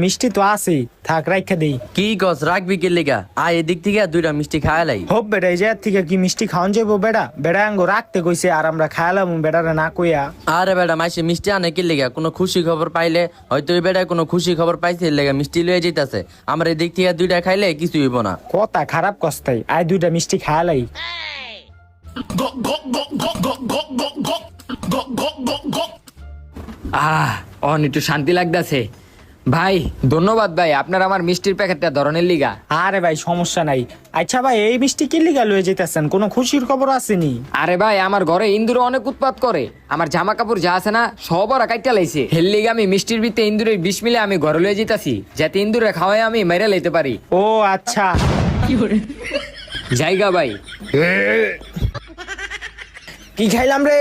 মিষ্টি তো আছে, থাক রাইখা দেই। কি কস রাখবি কি লিগা? আয় এদিক থেকে দুইটা মিষ্টি খাওয়ালাই। হোপ বেটা, এই জায়গা থেকে কি মিষ্টি খাওয়ান যাবো? বেটা আঙ্গো রাখতে কইছে আর আমরা খায়ালাম বেটারে না কইয়া। আরে বেটা মাইসে মিষ্টি আনে কি লিগা? কোনো খুশি খবর পাইলে হয়তো এই বেটা কোনো খুশি খবর পাইছে লেগা মিষ্টি লয়ে যাইতাছে। আমরা এদিক থেকে দুইটা খাইলে কিছু হইব না। কথা খারাপ কস্তাই, আয় দুইটা মিষ্টি খায়ালাই। একটু শান্তি লাগতেছে ভাই। ধন্যবাদ ভাই, আপনার আমার মিষ্টির প্যাকেটটা ধরনের লিগা। আরে ভাই সমস্যা নাই। আচ্ছা ভাই, এই মিষ্টি কি লিগা লয়ে যাইতাছেন? কোনো খুশির খবর আসেনি? আরে ভাই, আমার ঘরে ইন্দুর অনেক উৎপাত করে। আমার জামা কাপড় যা আছে না সব ওরা কাইটা লাইছে। হেল লিগা আমি মিষ্টির ভিতরে ইন্দুরের বিষ মিলে আমি ঘরে লয়ে যেতাছি, যাতে ইন্দুরে খাওয়াই আমি মেরে লইতে পারি। ও আচ্ছা, জায়গা ভাই। কি খাইলাম রে?